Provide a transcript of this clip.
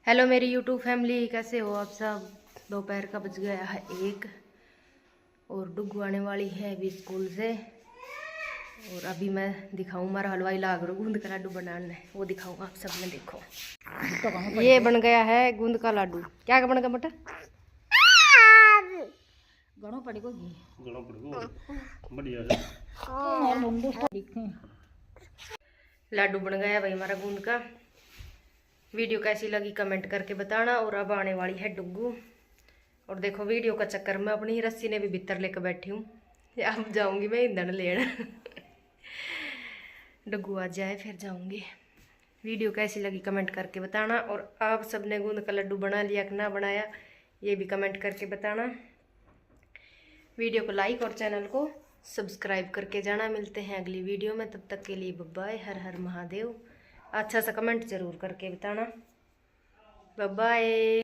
Hello मेरी YouTube family, कैसे हो आप सब। दोपहर का बज गया है 1 और डुगू आने वाली है अभी स्कूल से। और अभी मैं दिखाऊं, हमारा हलवाई लाग रहा गूंद का लाडू बनाने, वो दिखाऊं आप सब में। देखो ये बन गया है गूंद का लाडू। क्या बन गया मटर? घणो पड़ेगो घी, घणो पड़ेगो बढ़िया है। लाडू बन गया भाई हमारा गूंद का। वीडियो कैसी लगी कमेंट करके बताना। और अब आने वाली है डुगू। और देखो वीडियो का चक्कर में अपनी ही रस्सी ने भी भीतर लेकर बैठी हूँ। अब जाऊंगी मैं ईंधन लेना। डुगू आ जाए फिर जाऊंगी। वीडियो कैसी लगी कमेंट करके बताना। और आप सबने गूंद का लड्डू बना लिया कि ना बनाया, ये भी कमेंट करके बताना। वीडियो को लाइक और चैनल को सब्सक्राइब करके जाना। मिलते हैं अगली वीडियो में, तब तक के लिए बाय बाय। हर हर महादेव। अच्छा सा कमेंट जरूर करके बताना। Bye bye.